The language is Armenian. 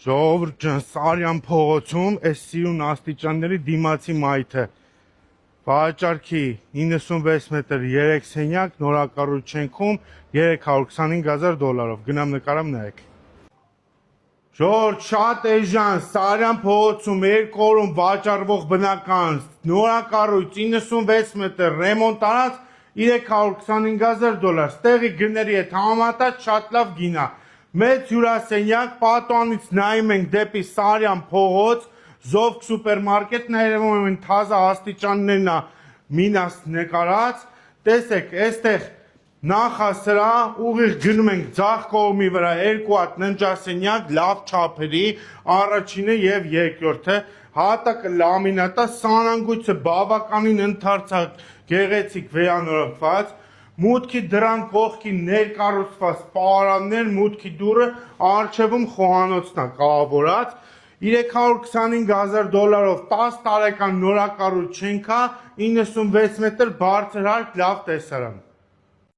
Ժողովուրդ ջան, Սարյան փողոցում այս սիրուն աստիճանների դիմացի մայթը վաճառքի 96 մետր 3 սենյակ նորակառուցչենքում $325,000 գնամ նկարամ նայեք։ Ժողովուրդ, շատ էժան Սարյան փողոցում երկու օրում վաճառվող բնական նորակառույց 96 մետր ռեմոնտ արած $325,000 ստեղի գների հետ համեմատած շատ լավ գին է։ Մեծ հյուրասենյակ, պատուանից նայում ենք դեպի Սարյան փողոց, Զովք սուպերմարկետն երևում են թազա աստիճաններն է մինաս նկարած, տեսեք, այստեղ նախասրահ, ուղիղ գնում ենք ձախ կողմի վրա երկու հատ ննջասենյակ, լավ չափերի, առաջինը եւ երկրորդը, հատակը լամինատ է, սանանգույցը բավականին ընդարձակ, գեղեցիկ վերանորոգված, մուտքի դրան կողքի ներկառուցված պարաններ, մուտքի դուռը առջևում խոհանոցն է կահավորած, $325,000-ով 10 տարեկան նորակառույց չենք, 96 մետր բարձր հարկ լավ տեսարան։